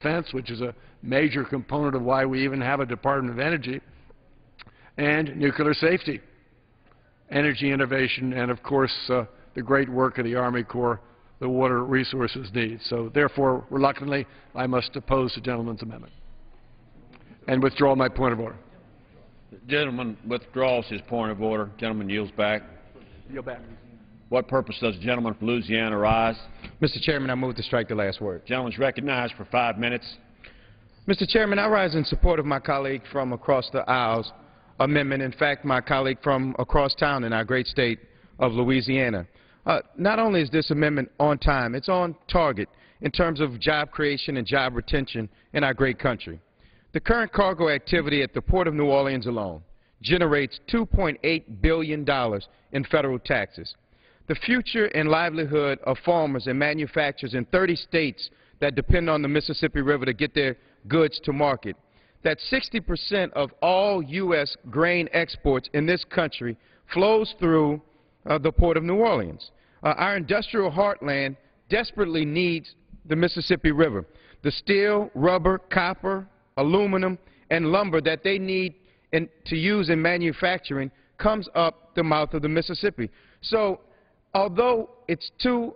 defense, which is a major component of why we even have a Department of Energy, and nuclear safety, energy innovation, and, of course, the great work of the Army Corps, the water resources needs. So, therefore, reluctantly, I must oppose the gentleman's amendment and withdraw my point of order. The gentleman withdraws his point of order. Gentleman yields back. Yield back. What purpose does the gentleman from Louisiana rise? Mr. Chairman, I move to strike the last word. The gentleman is recognized for 5 minutes. Mr. Chairman, I rise in support of my colleague from across the aisles amendment. In fact, my colleague from across town in our great state of Louisiana. Not only is this amendment on time, it's on target in terms of job creation and job retention in our great country. The current cargo activity at the Port of New Orleans alone generates $2.8 billion in federal taxes. The future and livelihood of farmers and manufacturers in 30 states that depend on the Mississippi River to get their goods to market. That 60% of all U.S. grain exports in this country flows through the Port of New Orleans. Our industrial heartland desperately needs the Mississippi River. The steel, rubber, copper, aluminum, and lumber that they need to use in manufacturing comes up the mouth of the Mississippi. So, although it's two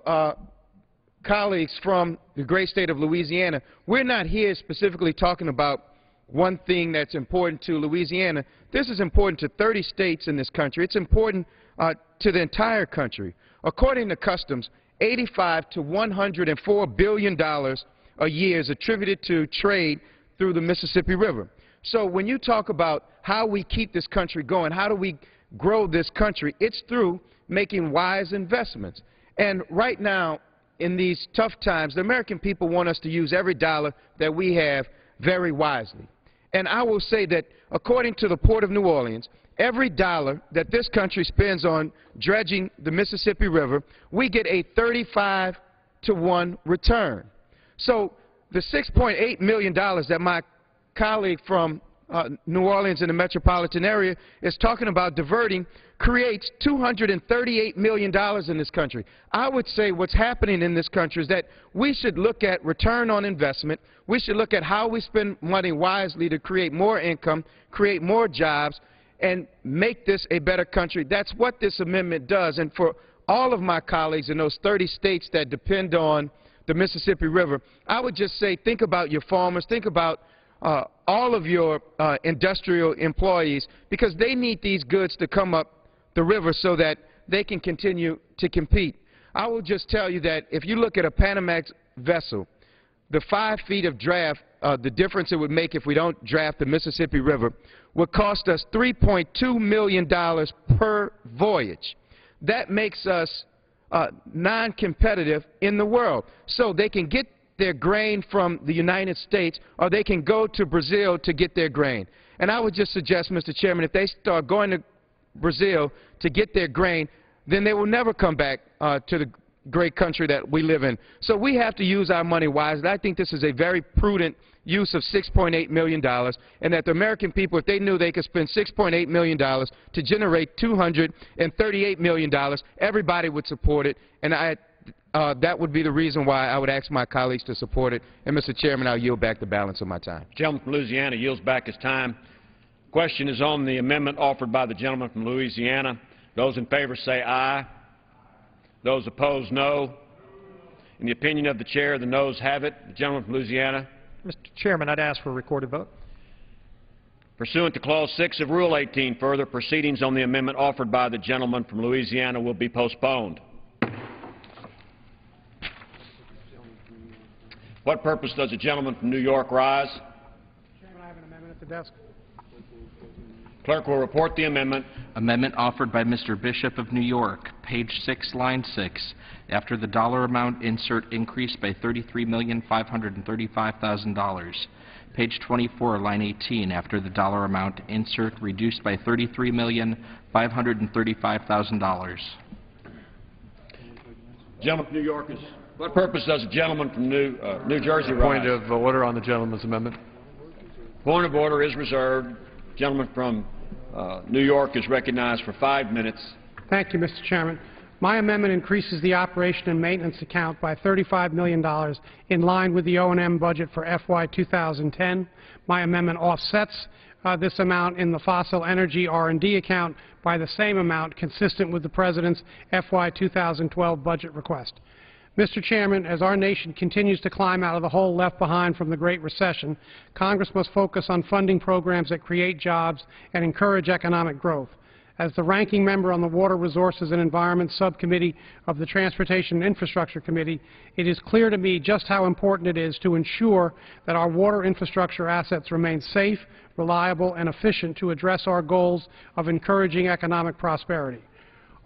colleagues from the great state of Louisiana, we're not here specifically talking about one thing that's important to Louisiana. This is important to 30 states in this country. It's important to the entire country. According to Customs, $85 to $104 billion a year is attributed to trade through the Mississippi River. So when you talk about how we keep this country going, how do we grow this country, it's through making wise investments. And right now, in these tough times, the American people want us to use every dollar that we have very wisely. And I will say that according to the Port of New Orleans, every dollar that this country spends on dredging the Mississippi River, we get a 35 to 1 return. So the $6.8 million that my colleague from New Orleans in the metropolitan area is talking about diverting creates $238 million in this country. I would say what's happening in this country is that we should look at return on investment. We should look at how we spend money wisely to create more income, create more jobs, and make this a better country. That's what this amendment does. And for all of my colleagues in those 30 states that depend on the Mississippi River, I would just say think about your farmers, think about all of your industrial employees, because they need these goods to come up the river so that they can continue to compete. I will just tell you that if you look at a Panamax vessel, the 5 feet of draft, the difference it would make if we don't draft the Mississippi River, would cost us $3.2 million per voyage. That makes us non-competitive in the world. So they can get their grain from the United States, or they can go to Brazil to get their grain. And I would just suggest, Mr. Chairman, if they start going to Brazil to get their grain, then they will never come back to the great country that we live in. So we have to use our money wisely. I think this is a very prudent use of $6.8 million, and that the American people, if they knew they could spend $6.8 million to generate $238 million, everybody would support it. And that would be the reason why I would ask my colleagues to support it. And, Mr. Chairman, I'll yield back the balance of my time. The gentleman from Louisiana yields back his time. The question is on the amendment offered by the gentleman from Louisiana. Those in favor say aye. Those opposed, no. In the opinion of the chair, the noes have it. The gentleman from Louisiana. Mr. Chairman, I'd ask for a recorded vote. Pursuant to Clause 6 of Rule 18, further proceedings on the amendment offered by the gentleman from Louisiana will be postponed. What purpose does the gentleman from New York rise? Chairman, I have an amendment at the desk. Clerk will report the amendment. Amendment offered by Mr. Bishop of New York, page 6, line 6. After the dollar amount, insert increased by $33,535,000. Page 24, line 18. After the dollar amount, insert reduced by $33,535,000. Gentleman from New York is. What purpose does the gentleman from New Jersey rise? Point of order on the gentleman's amendment. Point of order is reserved. Gentleman from New York is recognized for 5 minutes. Thank you, Mr. Chairman. My amendment increases the operation and maintenance account by $35 million in line with the O&M budget for FY 2010. My amendment offsets this amount in the fossil energy R&D account by the same amount, consistent with the President's FY 2012 budget request. Mr. Chairman, as our nation continues to climb out of the hole left behind from the Great Recession, Congress must focus on funding programs that create jobs and encourage economic growth. As the ranking member on the Water Resources and Environment Subcommittee of the Transportation and Infrastructure Committee, it is clear to me just how important it is to ensure that our water infrastructure assets remain safe, reliable, and efficient to address our goals of encouraging economic prosperity.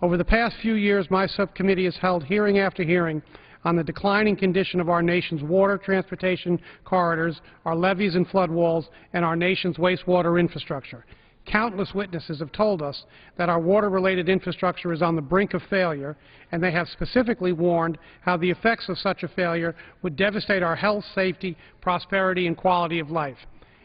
Over the past few years, my subcommittee has held hearing after hearing on the declining condition of our nation's water transportation corridors, our levees and flood walls, and our nation's wastewater infrastructure. Countless witnesses have told us that our water-related infrastructure is on the brink of failure, and they have specifically warned how the effects of such a failure would devastate our health, safety, prosperity, and quality of life.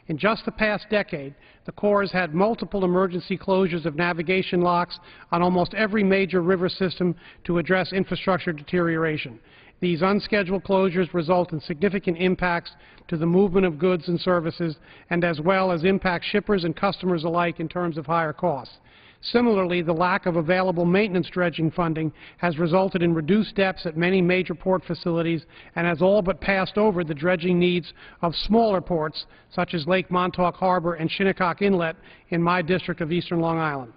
In just the past decade, the Corps has had multiple emergency closures of navigation locks on almost every major river system to address infrastructure deterioration. These unscheduled closures result in significant impacts to the movement of goods and services, and as well as impact shippers and customers alike in terms of higher costs. Similarly, the lack of available maintenance dredging funding has resulted in reduced depths at many major port facilities and has all but passed over the dredging needs of smaller ports, such as Lake Montauk Harbor and Shinnecock Inlet in my district of eastern Long Island.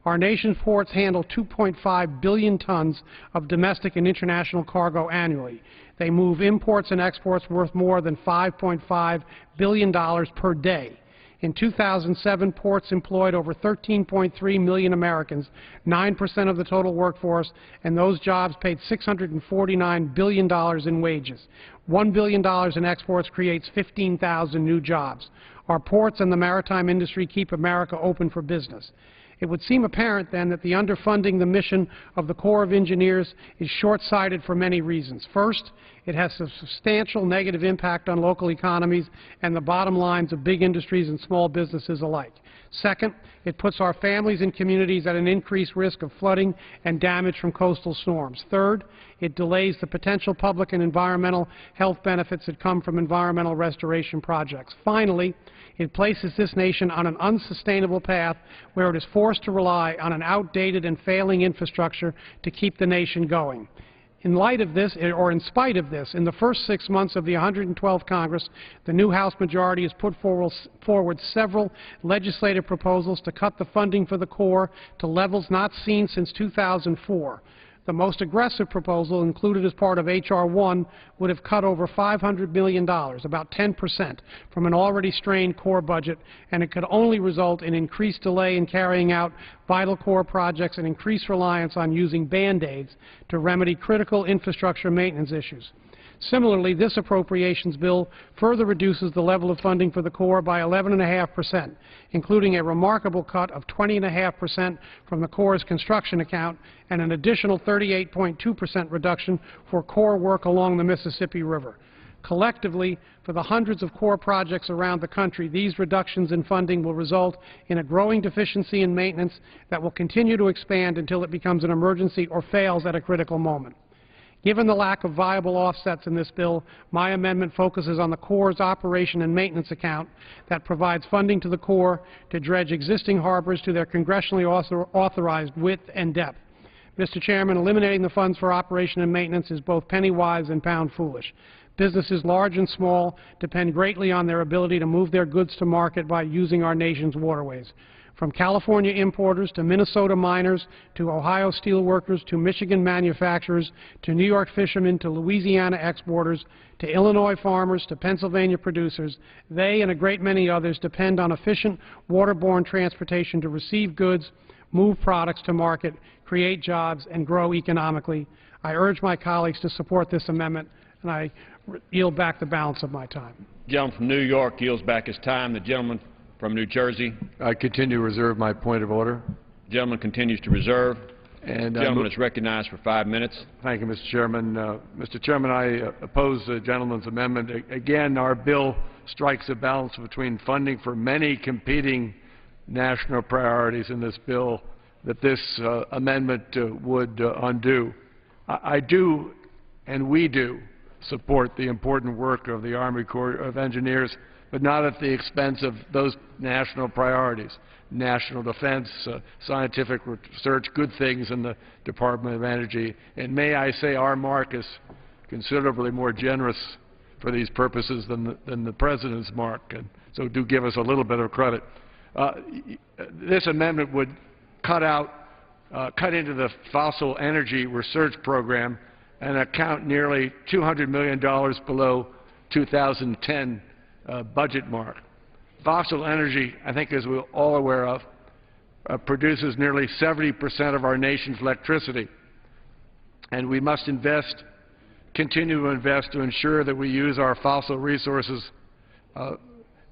Our nation's ports handle 2.5 billion tons of domestic and international cargo annually. They move imports and exports worth more than $5.5 billion per day. In 2007, ports employed over 13.3 million Americans, 9% of the total workforce, and those jobs paid $649 billion in wages. $1 billion in exports creates 15,000 new jobs. Our ports and the maritime industry keep America open for business. It would seem apparent, then, that the underfunding the mission of the Corps of Engineers is short-sighted for many reasons. First, it has a substantial negative impact on local economies and the bottom lines of big industries and small businesses alike. Second, it puts our families and communities at an increased risk of flooding and damage from coastal storms. Third, it delays the potential public and environmental health benefits that come from environmental restoration projects. Finally, it places this nation on an unsustainable path where it is forced to rely on an outdated and failing infrastructure to keep the nation going. In light of this, or in spite of this, in the first 6 months of the 112th Congress, the new House majority has put forward several legislative proposals to cut the funding for the Corps to levels not seen since 2004. The most aggressive proposal, included as part of H.R. 1, would have cut over $500 million, about 10%, from an already strained Corps budget, and it could only result in increased delay in carrying out vital Corps projects and increased reliance on using Band-Aids to remedy critical infrastructure maintenance issues. Similarly, this appropriations bill further reduces the level of funding for the Corps by 11.5%, including a remarkable cut of 20.5% from the Corps' construction account and an additional 38.2% reduction for Corps work along the Mississippi River. Collectively, for the hundreds of Corps projects around the country, these reductions in funding will result in a growing deficiency in maintenance that will continue to expand until it becomes an emergency or fails at a critical moment. Given the lack of viable offsets in this bill, my amendment focuses on the Corps' operation and maintenance account that provides funding to the Corps to dredge existing harbors to their congressionally authorized width and depth. Mr. Chairman, eliminating the funds for operation and maintenance is both penny-wise and pound-foolish. Businesses large and small depend greatly on their ability to move their goods to market by using our nation's waterways. From California importers to Minnesota miners to Ohio steelworkers to Michigan manufacturers to New York fishermen to Louisiana exporters to Illinois farmers to Pennsylvania producers, they and a great many others depend on efficient waterborne transportation to receive goods, move products to market, create jobs, and grow economically. I urge my colleagues to support this amendment, and I yield back the balance of my time. The gentleman from New York yields back his time. The gentleman from New Jersey. I continue to reserve my point of order. The gentleman continues to reserve. And the gentleman is recognized for 5 minutes. Thank you, Mr. Chairman. Mr. Chairman, I oppose the gentleman's amendment. Again, our bill strikes a balance between funding for many competing national priorities in this bill that this amendment would undo. I do, and we do, support the important work of the Army Corps of Engineers, but not at the expense of those national priorities, national defense, scientific research, good things in the Department of Energy. And may I say our mark is considerably more generous for these purposes than the President's mark, and so do give us a little bit of credit. This amendment would cut into the fossil energy research program and account nearly $200 million below 2010 budget mark. Fossil energy, I think as we're all aware of, produces nearly 70% of our nation's electricity, and we must continue to invest to ensure that we use our fossil resources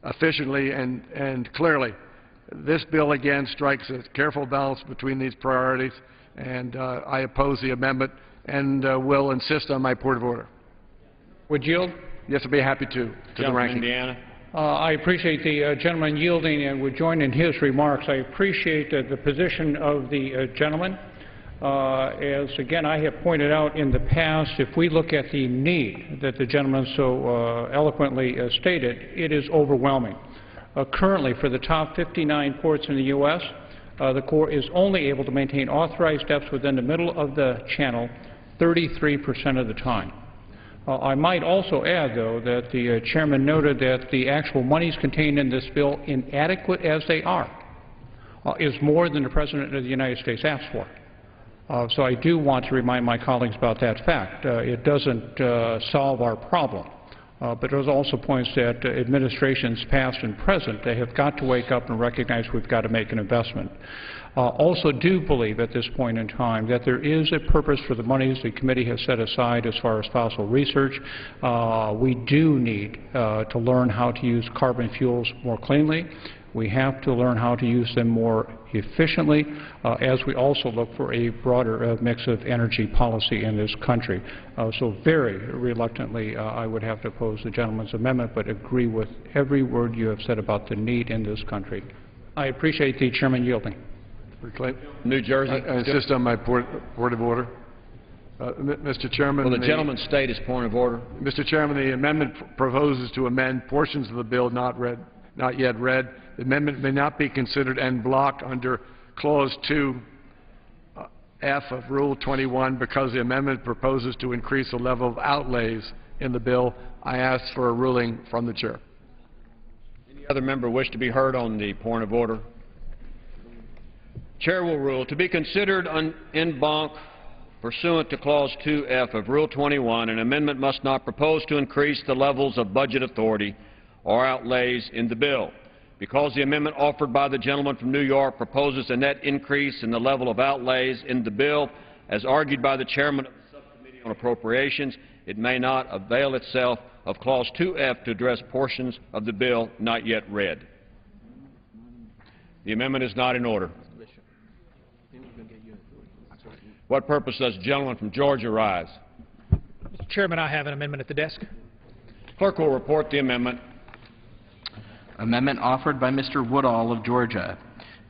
efficiently and clearly. This bill again strikes a careful balance between these priorities, and I oppose the amendment and will insist on my point of order. Would yield? Yes, I'd be happy to the ranking. Indiana. I appreciate the gentleman yielding and would join in his remarks. I appreciate the position of the gentleman. As, again, I have pointed out in the past, if we look at the need that the gentleman so eloquently stated, it is overwhelming. Currently, for the top 59 ports in the U.S., the Corps is only able to maintain authorized depths within the middle of the channel 33% of the time. I might also add, though, that the Chairman noted that the actual monies contained in this bill, inadequate as they are, is more than the President of the United States asked for. So I do want to remind my colleagues about that fact. It doesn't solve our problem, but it also points that administrations past and present, they have got to wake up and recognize we've got to make an investment. Also do believe at this point in time that there is a purpose for the monies the committee has set aside as far as fossil research. We do need to learn how to use carbon fuels more cleanly. We have to learn how to use them more efficiently as we also look for a broader mix of energy policy in this country. So very reluctantly, I would have to oppose the gentleman's amendment, but agree with every word you have said about the need in this country. I appreciate the Chairman yielding. New Jersey. I insist on my point of order. Mr. Chairman. Will the gentleman state his point of order? Mr. Chairman, the amendment proposes to amend portions of the bill not yet read. The amendment may not be considered en bloc under Clause 2F of Rule 21 because the amendment proposes to increase the level of outlays in the bill. I ask for a ruling from the Chair. Any other member wish to be heard on the point of order? Chair will rule to be considered en banc pursuant to Clause 2F of Rule 21. An amendment must not propose to increase the levels of budget authority or outlays in the bill. Because the amendment offered by the gentleman from New York proposes a net increase in the level of outlays in the bill, as argued by the chairman of the Subcommittee on Appropriations, it may not avail itself of Clause 2F to address portions of the bill not yet read. The amendment is not in order. What purpose does the gentleman from Georgia rise? Mr. Chairman, I have an amendment at the desk. Clerk will report the amendment. Amendment offered by Mr. Woodall of Georgia.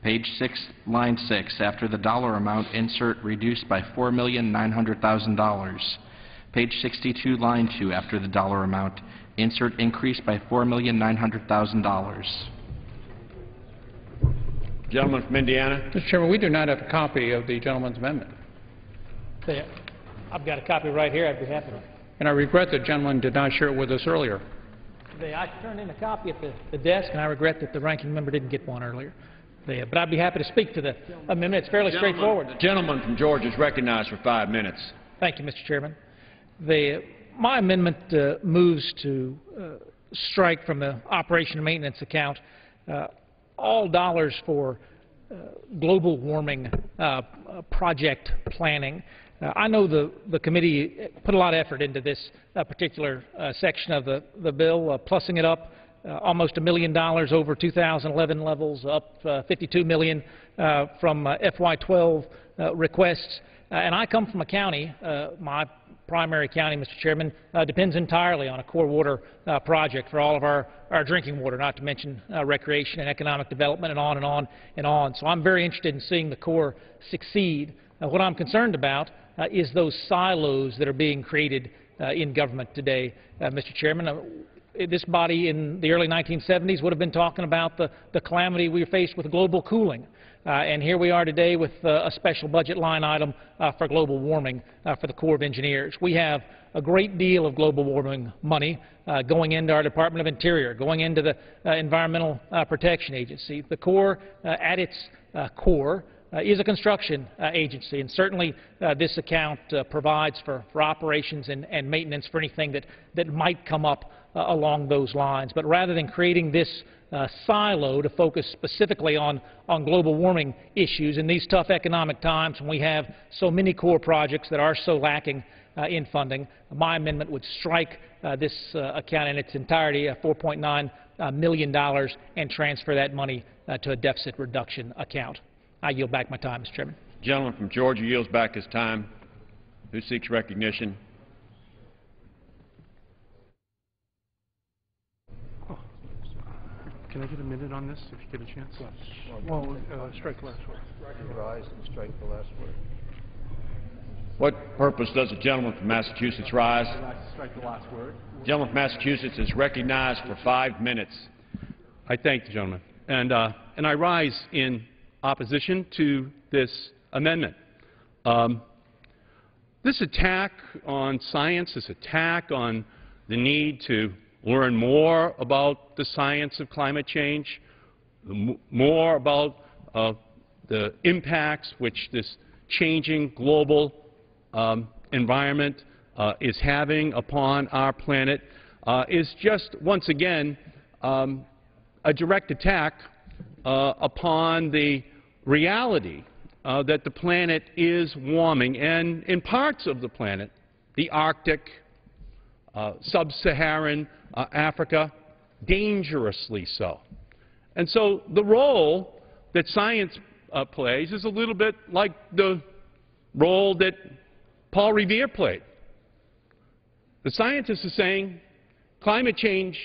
Page 6, line 6, after the dollar amount, insert reduced by $4,900,000. Page 62, line 2, after the dollar amount, insert increased by $4,900,000. Gentleman from Indiana. Mr. Chairman, we do not have a copy of the gentleman's amendment. I've got a copy right here. I'd be happy to. And I regret the gentleman did not share it with us earlier. I turned in a copy at the desk, and I regret that the ranking member didn't get one earlier. But I'd be happy to speak to the amendment. It's fairly straightforward. The gentleman from Georgia is recognized for 5 minutes. Thank you, Mr. Chairman. My amendment moves to strike from the operation and maintenance account all dollars for global warming project planning. I know the committee put a lot of effort into this particular section of the bill, plussing it up almost $1 million over 2011 levels, up $52 million from FY12 requests. And I come from a county, my primary county, Mr. Chairman, depends entirely on a core water project for all of our drinking water, not to mention recreation and economic development and on and on and on. So I'm very interested in seeing the Corps succeed. What I'm concerned about is those silos that are being created in government today, Mr. Chairman. This body in the early 1970s would have been talking about the calamity we faced with global cooling. And here we are today with a special budget line item for global warming for the Corps of Engineers. We have a great deal of global warming money going into our Department of Interior, going into the Environmental Protection Agency. The Corps, at its core, is a construction agency, and certainly this account provides for operations and maintenance for anything that might come up along those lines. But rather than creating this silo to focus specifically on global warming issues in these tough economic times when we have so many core projects that are so lacking in funding, my amendment would strike this account in its entirety, $4.9 million, and transfer that money to a deficit reduction account. I yield back my time, Mr. Chairman. The gentleman from Georgia yields back his time. Who seeks recognition? Can I get a minute on this, if you get a chance? Well, strike the last word. Rise and strike the last word. What purpose does the gentleman from Massachusetts rise? I'd like to strike the last word. The gentleman from Massachusetts is recognized for 5 minutes. I thank the gentleman. And I rise in opposition to this amendment. This attack on science, this attack on the need to learn more about the science of climate change, more about the impacts which this changing global environment is having upon our planet, is just, once again, a direct attack upon the reality that the planet is warming, and in parts of the planet, the Arctic, sub-Saharan Africa, dangerously so. And so the role that science plays is a little bit like the role that Paul Revere played. The scientists are saying climate change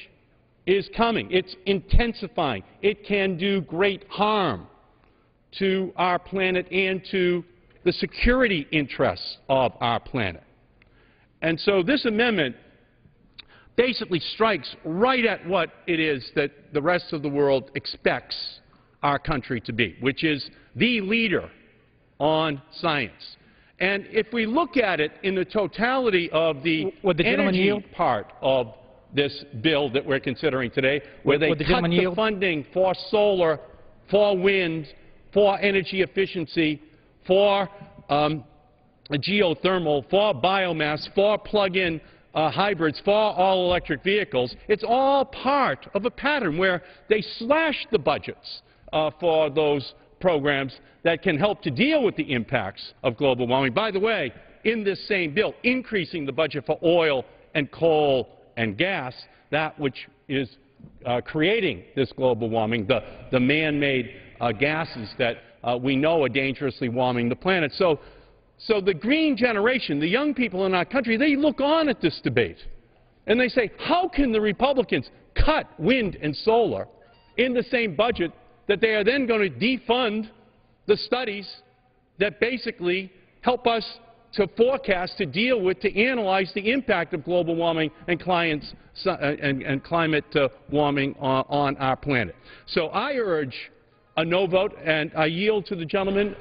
is coming. It's intensifying. It can do great harm to our planet and to the security interests of our planet. And so this amendment basically strikes right at what it is that the rest of the world expects our country to be, which is the leader on science. And if we look at it in the totality of the energy part of this bill that we're considering today, where they cut the funding for solar, for wind, for energy efficiency, for geothermal, for biomass, for plug-in hybrids, for all-electric vehicles, it's all part of a pattern where they slash the budgets for those programs that can help to deal with the impacts of global warming. By the way, in this same bill, increasing the budget for oil and coal and gas, that which is creating this global warming, the man-made gases that we know are dangerously warming the planet. So the green generation, the young people in our country, they look on at this debate and they say, how can the Republicans cut wind and solar in the same budget that they are then going to defund the studies that basically help us to forecast, to deal with, to analyze the impact of global warming and climate warming on our planet. So I urge a no vote, and I yield to the gentleman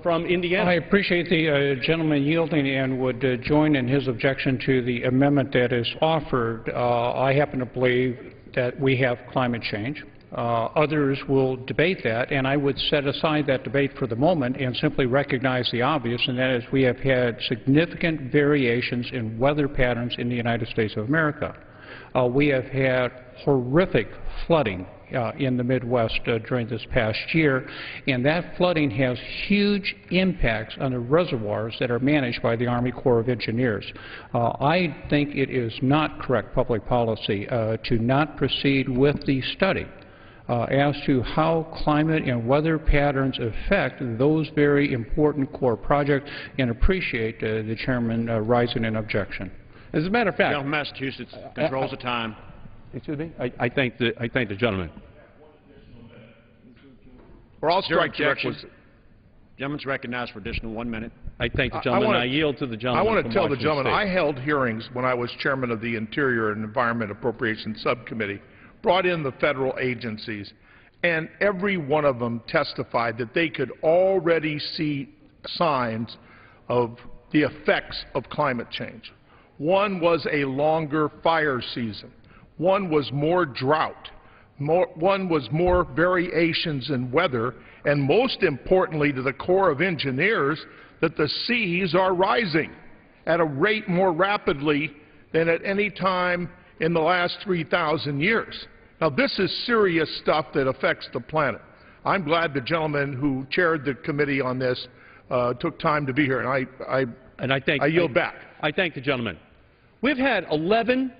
from Indiana. I appreciate the gentleman yielding and would join in his objection to the amendment that is offered. I happen to believe that we have climate change. Others will debate that, and I would set aside that debate for the moment and simply recognize the obvious, and that is we have had significant variations in weather patterns in the United States of America. We have had horrific flooding in the Midwest during this past year, and that flooding has huge impacts on the reservoirs that are managed by the Army Corps of Engineers. I think it is not correct public policy to not proceed with the study as to how climate and weather patterns affect those very important core projects, and appreciate the chairman rising in objection. As a matter of fact, Gentleman from Massachusetts controls the time. Excuse me? I thank the gentleman. Or I'll Is there strike the objection? requisite. Gentleman's recognized for additional 1 minute. I thank the gentleman. I yield to the I gentleman want from to tell the Washington gentleman, State. I held hearings when I was chairman of the Interior and Environment Appropriations Subcommittee, brought in the federal agencies, and every one of them testified that they could already see signs of the effects of climate change. One was a longer fire season. One was more drought. One was more variations in weather, and most importantly to the Corps of Engineers, that the seas are rising at a rate more rapidly than at any time in the last 3,000 years. Now, this is serious stuff that affects the planet. I'm glad the gentleman who chaired the committee on this took time to be here, and I yield back. I thank the gentleman. We've had 11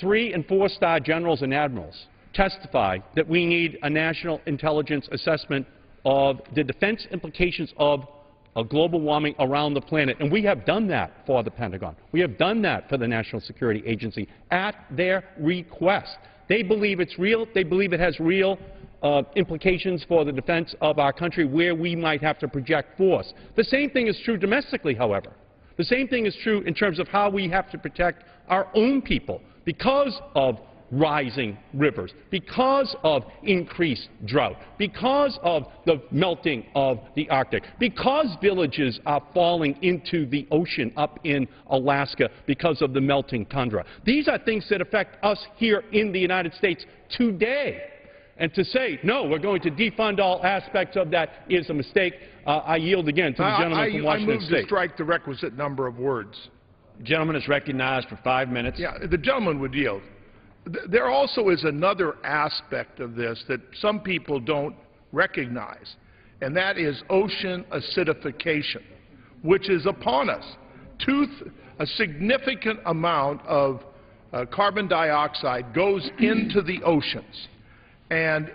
3- and 4-star generals and admirals testify that we need a national intelligence assessment of the defense implications of global warming around the planet. And we have done that for the Pentagon. We have done that for the National Security Agency at their request. They believe it's real. They believe it has real implications for the defense of our country where we might have to project force. The same thing is true domestically, however. The same thing is true in terms of how we have to protect our own people because of rising rivers, because of increased drought, because of the melting of the Arctic, because villages are falling into the ocean up in Alaska because of the melting tundra. These are things that affect us here in the United States today. And to say, no, we're going to defund all aspects of that is a mistake. I yield again to the gentleman from Washington I move State. to strike the requisite number of words. The gentleman is recognized for 5 minutes. Yeah, the gentleman would yield. There also is another aspect of this that some people don't recognize, and that is ocean acidification, which is upon us. A significant amount of carbon dioxide goes into the oceans. And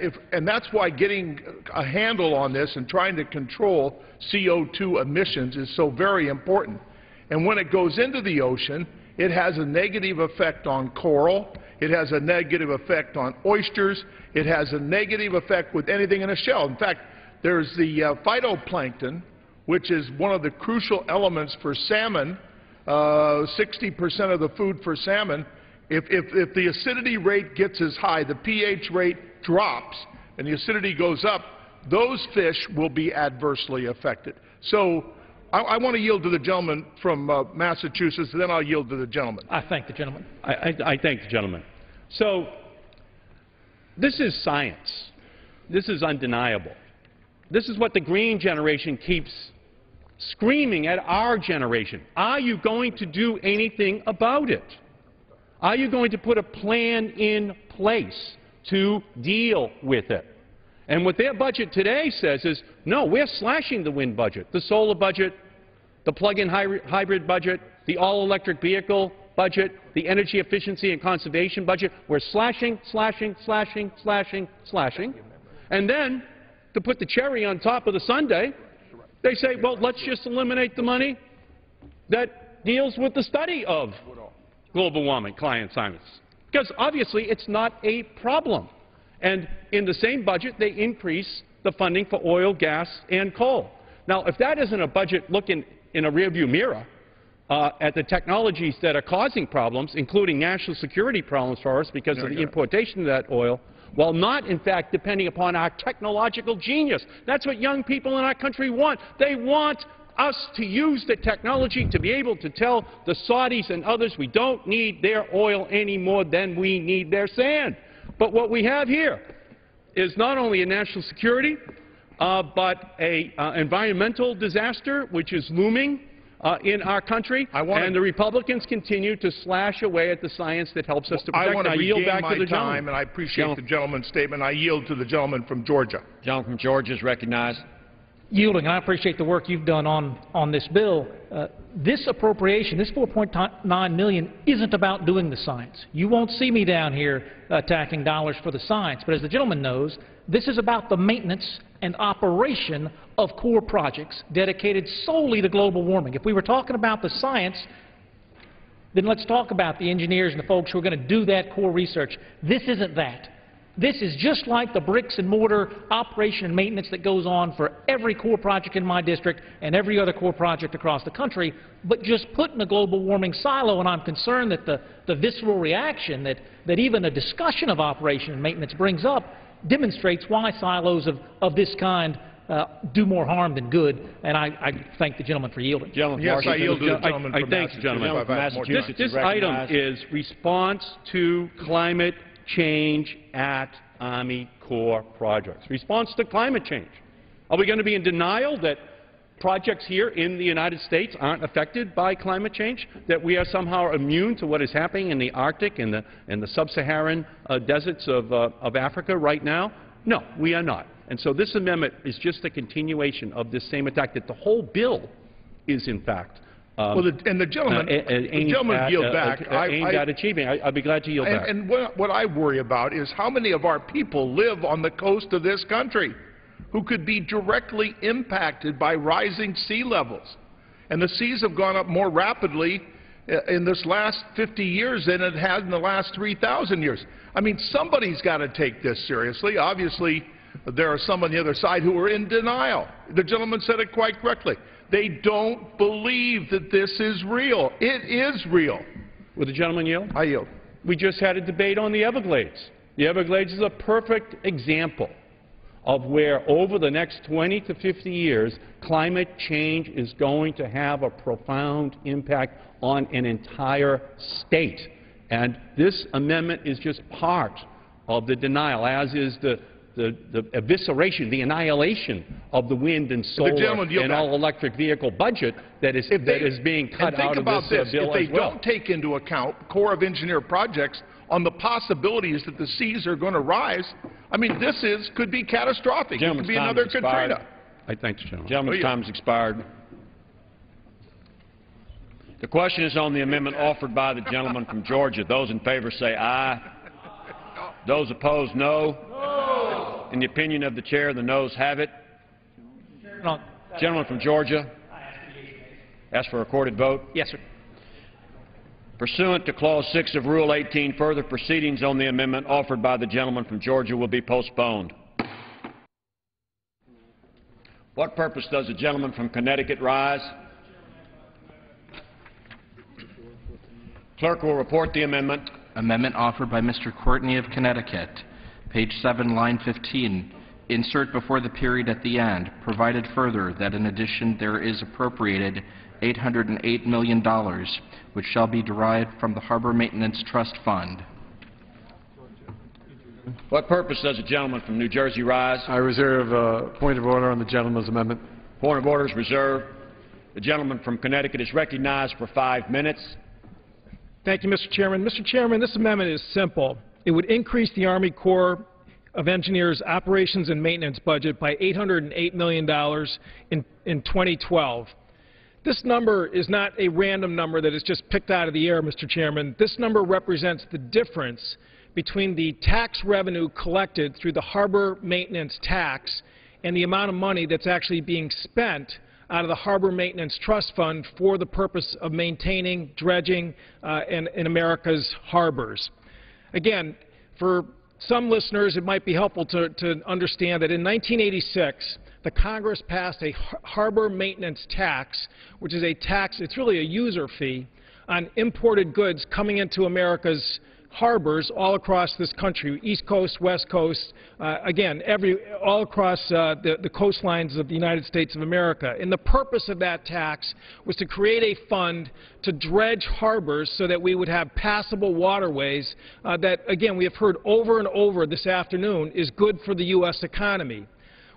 that's why getting a handle on this and trying to control CO2 emissions is so very important. And when it goes into the ocean, it has a negative effect on coral. It has a negative effect on oysters. It has a negative effect with anything in a shell. In fact, there's the phytoplankton, which is one of the crucial elements for salmon, 60% of the food for salmon. If the acidity rate gets as high, the pH rate drops, and the acidity goes up, those fish will be adversely affected. So I want to yield to the gentleman from Massachusetts, and then I'll yield to the gentleman. I thank the gentleman. I thank the gentleman. So this is science. This is undeniable. This is what the green generation keeps screaming at our generation. Are you going to do anything about it? Are you going to put a plan in place to deal with it? And what their budget today says is, no, we're slashing the wind budget, the solar budget, the plug-in hybrid budget, the all-electric vehicle budget, the energy efficiency and conservation budget. We're slashing, slashing, slashing, slashing, slashing. And then, to put the cherry on top of the sundae, they say, well, let's just eliminate the money that deals with the study of global warming, climate science. Because obviously it's not a problem. And in the same budget, they increase the funding for oil, gas, and coal. Now, if that isn't a budget looking in a rearview mirror at the technologies that are causing problems, including national security problems for us because of the importation of that oil, while not, in fact, depending upon our technological genius. That's what young people in our country want. They want us to use the technology to be able to tell the Saudis and others we don't need their oil any more than we need their sand. But what we have here is not only a national security, but an environmental disaster which is looming in our country, and the Republicans continue to slash away at the science that helps us to protect. I want to yield regain back my to the time, and I appreciate the gentleman's statement. I yield to the gentleman from Georgia. The gentleman from Georgia is recognized. Yielding, and I appreciate the work you've done on this bill. This appropriation, this $4.9 million, isn't about doing the science. You won't see me down here attacking dollars for the science, but as the gentleman knows, this is about the maintenance and operation of core projects dedicated solely to global warming. If we were talking about the science, then let's talk about the engineers and the folks who are going to do that core research. This isn't that. This is just like the bricks and mortar operation and maintenance that goes on for every core project in my district and every other core project across the country, but just put in a global warming silo. And I'm concerned that the visceral reaction that even a discussion of operation and maintenance brings up demonstrates why silos of this kind do more harm than good, and I thank the gentleman for yielding. Gentleman, Yes, I yield to the gentleman I from thank the gentleman. Massachusetts. This item is response to climate change at Army Corps projects. Response to climate change. Are we going to be in denial that projects here in the United States aren't affected by climate change? That we are somehow immune to what is happening in the Arctic and the sub-Saharan deserts of Africa right now? No, we are not. And so this amendment is just a continuation of this same attack that the whole bill is, in fact, the gentleman yield back. Aimed at achieving. I'd be glad to yield back. And what I worry about is how many of our people live on the coast of this country who could be directly impacted by rising sea levels. And the seas have gone up more rapidly in this last 50 years than it has in the last 3,000 years. I mean, somebody's got to take this seriously. Obviously, there are some on the other side who are in denial. The gentleman said it quite correctly. They don't believe that this is real. It is real. Will the gentleman yield? I yield. We just had a debate on the Everglades. The Everglades is a perfect example of where over the next 20 to 50 years, climate change is going to have a profound impact on an entire state. And this amendment is just part of the denial, as is the evisceration, the annihilation of the wind and solar and all-electric vehicle budget that is being cut out of this bill as well. If they don't take into account Corps of Engineer projects on the possibilities that the seas are going to rise, I mean, this could be catastrophic. It could be another Katrina. I thank the gentleman. Gentleman's time has expired. The question is on the amendment offered by the gentleman from Georgia. Those in favor say aye. Those opposed, no. No. In the opinion of the chair, the noes have it. Gentleman from Georgia. Ask for a recorded vote. Yes, sir. Pursuant to Clause 6 of Rule 18, further proceedings on the amendment offered by the gentleman from Georgia will be postponed. What purpose does the gentleman from Connecticut rise? Clerk will report the amendment. Amendment offered by Mr. Courtney of Connecticut, page 7, line 15. Insert before the period at the end, provided further that in addition there is appropriated $808 million, which shall be derived from the Harbor Maintenance Trust Fund. What purpose does the gentleman from New Jersey rise? I reserve a point of order on the gentleman's amendment. Point of order is reserved. The gentleman from Connecticut is recognized for 5 minutes. Thank you, Mr. Chairman. Mr. Chairman, this amendment is simple. It would increase the Army Corps of Engineers operations and maintenance budget by $808 million in 2012. This number is not a random number that is just picked out of the air, Mr. Chairman. This number represents the difference between the tax revenue collected through the harbor maintenance tax and the amount of money that's actually being spent out of the Harbor Maintenance Trust Fund for the purpose of maintaining dredging in America's harbors. Again, for some listeners, it might be helpful to understand that in 1986, the Congress passed a harbor maintenance tax, which is a tax, it's really a user fee, on imported goods coming into America's harbors all across this country, East Coast, West Coast, again, all across the coastlines of the United States of America. And the purpose of that tax was to create a fund to dredge harbors so that we would have passable waterways that, again, we have heard over and over this afternoon is good for the U.S. economy.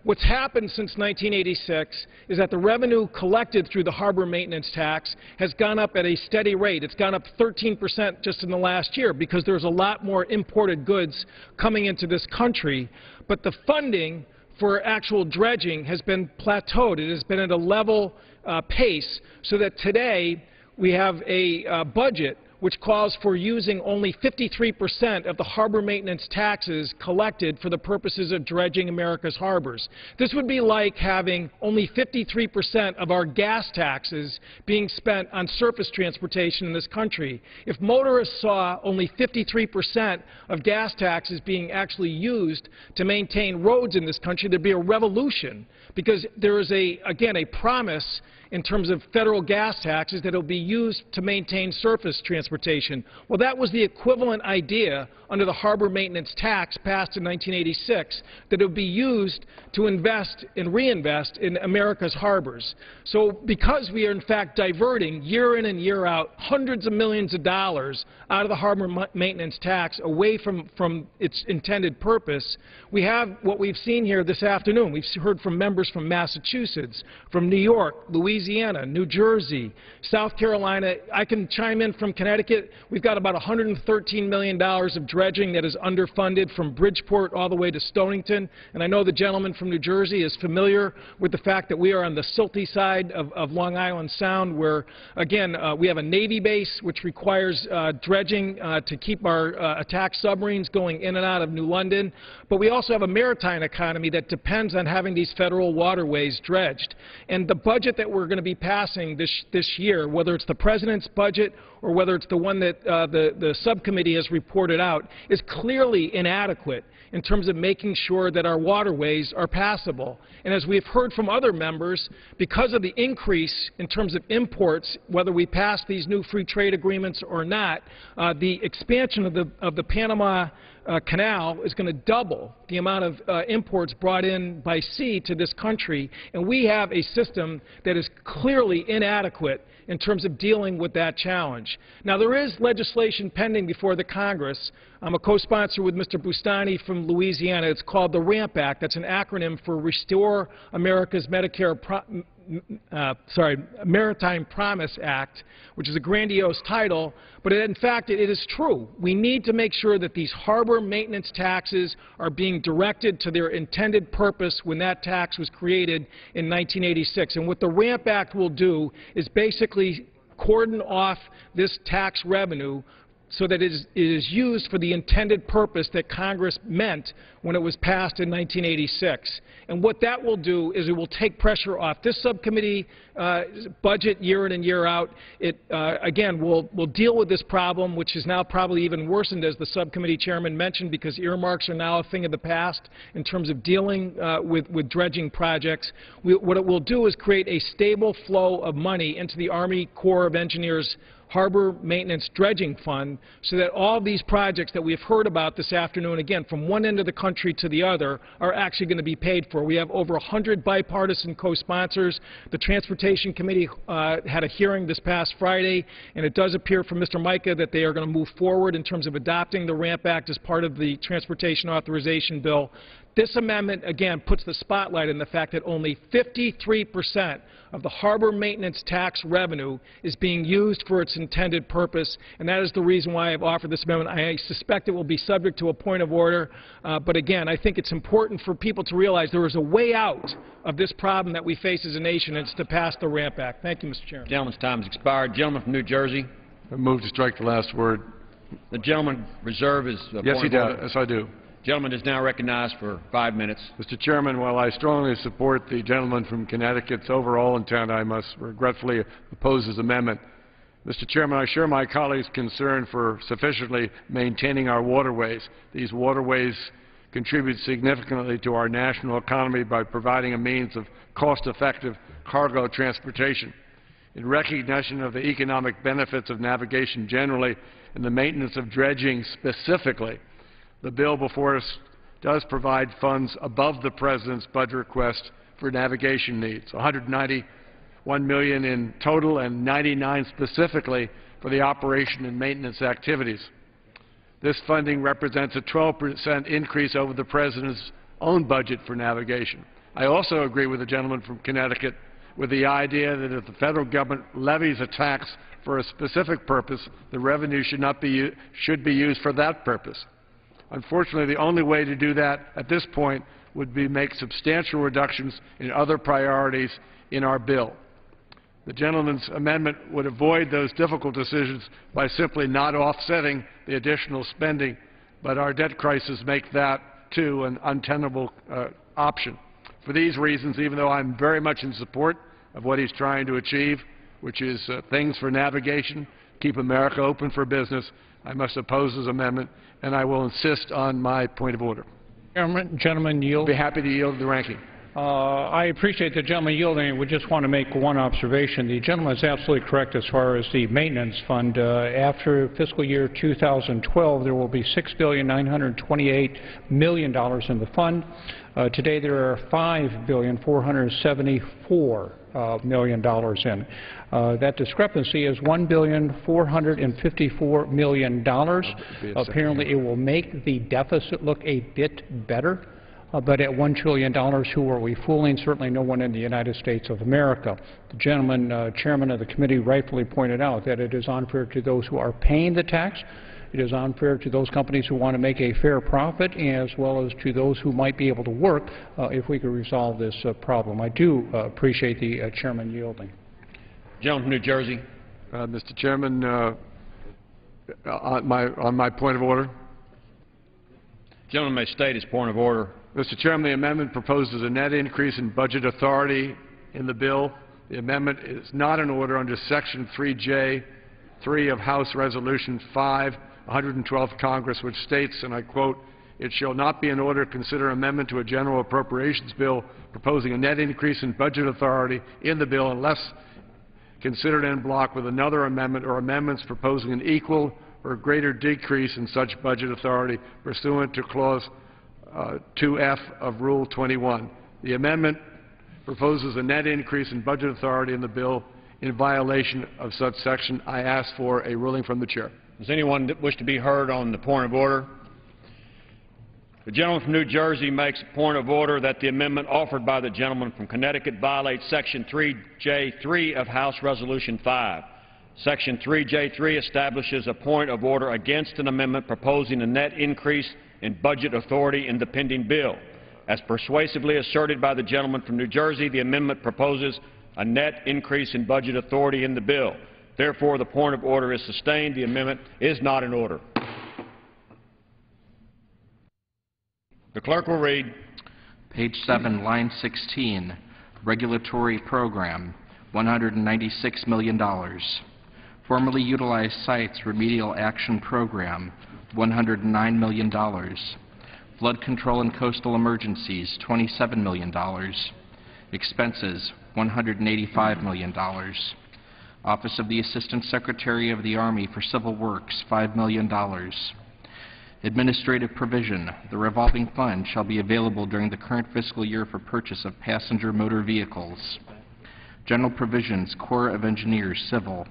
What's happened since 1986 is that the revenue collected through the harbor maintenance tax has gone up at a steady rate. It's gone up 13% just in the last year because there's a lot more imported goods coming into this country. But the funding for actual dredging has been plateaued. It has been at a level pace, so that today we have a budget which calls for using only 53% of the harbor maintenance taxes collected for the purposes of dredging America's harbors. This would be like having only 53% of our gas taxes being spent on surface transportation in this country. If motorists saw only 53% of gas taxes being actually used to maintain roads in this country, there'd be a revolution, because there is, again, a promise in terms of federal gas taxes that it will be used to maintain surface transportation. Well, that was the equivalent idea under the harbor maintenance tax passed in 1986, that it would be used to invest and reinvest in America's harbors. So because we are in fact diverting year in and year out hundreds of millions of dollars out of the harbor maintenance tax away from its intended purpose, we have what we've seen here this afternoon. We've heard from members from Massachusetts, from New York, Louisiana, New Jersey, South Carolina. I can chime in from Connecticut. We've got about $113 million of dredging that is underfunded from Bridgeport all the way to Stonington. And I know the gentleman from New Jersey is familiar with the fact that we are on the silty side of Long Island Sound, where, again, we have a Navy base which requires dredging to keep our attack submarines going in and out of New London. But we also have a maritime economy that depends on having these federal waterways dredged. And the budget that we're going to be passing this year, whether it's the President's budget or whether it's the one that the subcommittee has reported out, is clearly inadequate in terms of making sure that our waterways are passable. And as we've heard from other members, because of the increase in terms of imports, whether we pass these new free trade agreements or not, the expansion of the Panama Canal is going to double the amount of imports brought in by sea to this country, and we have a system that is clearly inadequate in terms of dealing with that challenge. Now, there is legislation pending before the Congress. I'm a co-sponsor with Mr. Bustani from Louisiana. It's called the RAMP Act. That's an acronym for Restore America's Maritime Promise Act, which is a grandiose title, but in fact it is true. We need to make sure that these harbor maintenance taxes are being directed to their intended purpose when that tax was created in 1986. And what the RAMP Act will do is basically cordon off this tax revenue so that it is used for the intended purpose that Congress meant when it was passed in 1986. And what that will do is it will take pressure off this subcommittee budget year in and year out. It, again, will deal with this problem, which is now probably even worsened, as the subcommittee chairman mentioned, because earmarks are now a thing of the past in terms of dealing with dredging projects. What it will do is create a stable flow of money into the Army Corps of Engineers Harbor Maintenance Dredging Fund, so that all these projects that we've heard about this afternoon, again, from one end of the country to the other, are actually going to be paid for. We have over 100 bipartisan co-sponsors. The Transportation Committee had a hearing this past Friday, and it does appear from Mr. Mica that they are going to move forward in terms of adopting the RAMP Act as part of the Transportation Authorization Bill. This amendment, again, puts the spotlight on the fact that only 53% of the harbor maintenance tax revenue is being used for its intended purpose, and that is the reason why I've offered this amendment. I suspect it will be subject to a point of order, but again, I think it's important for people to realize there is a way out of this problem that we face as a nation, and it's to pass the RAMP Act. Thank you, Mr. Chairman. The gentleman's time has expired. Gentleman from New Jersey. I move to strike the last word. The gentleman reserve is Yes, he does. Yes, I do. Gentleman is now recognized for 5 minutes. Mr. Chairman, while I strongly support the gentleman from Connecticut's overall intent, I must regretfully oppose his amendment. Mr. Chairman, I share my colleagues' concern for sufficiently maintaining our waterways. These waterways contribute significantly to our national economy by providing a means of cost-effective cargo transportation. In recognition of the economic benefits of navigation generally and the maintenance of dredging specifically, the bill before us does provide funds above the President's budget request for navigation needs, $191 million in total and $99 specifically for the operation and maintenance activities. This funding represents a 12% increase over the President's own budget for navigation. I also agree with the gentleman from Connecticut with the idea that if the federal government levies a tax for a specific purpose, the revenue should be used for that purpose. Unfortunately, the only way to do that at this point would be make substantial reductions in other priorities in our bill. The gentleman's amendment would avoid those difficult decisions by simply not offsetting the additional spending, but our debt crisis makes that, too, an untenable option. For these reasons, even though I'm very much in support of what he's trying to achieve, which is things for navigation, keep America open for business, I must oppose his amendment, and I will insist on my point of order. Gentleman yield. I'll be happy to yield to the ranking. I appreciate the gentleman yielding. We just want to make one observation. The gentleman is absolutely correct as far as the maintenance fund. After fiscal year 2012, there will be $6,928 million in the fund. Today, there are $5,474 million in. That discrepancy is $1,454 million. Apparently, it will make the deficit look a bit better. But at $1 trillion, who are we fooling? Certainly no one in the United States of America. The gentleman, chairman of the committee, rightfully pointed out that it is unfair to those who are paying the tax. It is unfair to those companies who want to make a fair profit, as well as to those who might be able to work if we could resolve this problem. I do appreciate the chairman yielding. Gentleman from New Jersey. Mr. Chairman, on my point of order. Gentleman may state his point of order. Mr. Chairman, the amendment proposes a net increase in budget authority in the bill. The amendment is not in order under Section 3J3 of House Resolution 5, 112th Congress, which states, and I quote, "It shall not be in order to consider amendment to a general appropriations bill proposing a net increase in budget authority in the bill unless considered en bloc with another amendment or amendments proposing an equal or greater decrease in such budget authority pursuant to Clause 2F of Rule 21. The amendment proposes a net increase in budget authority in the bill in violation of such section. I ask for a ruling from the chair. Does anyone wish to be heard on the point of order? The gentleman from New Jersey makes a point of order that the amendment offered by the gentleman from Connecticut violates Section 3J3 of House Resolution 5. Section 3J3 establishes a point of order against an amendment proposing a net increase in budget authority in the pending bill. As persuasively asserted by the gentleman from New Jersey, the amendment proposes a net increase in budget authority in the bill. Therefore, the point of order is sustained. The amendment is not in order. The clerk will read. Page 7, line 16, regulatory program, $196 million. Formerly utilized sites remedial action program, $109 million. Flood control and coastal emergencies, $27 million. Expenses, $185 million. Office of the Assistant Secretary of the Army for Civil Works, $5 million. Administrative provision, the revolving fund shall be available during the current fiscal year for purchase of passenger motor vehicles. General provisions, Corps of Engineers, Civil.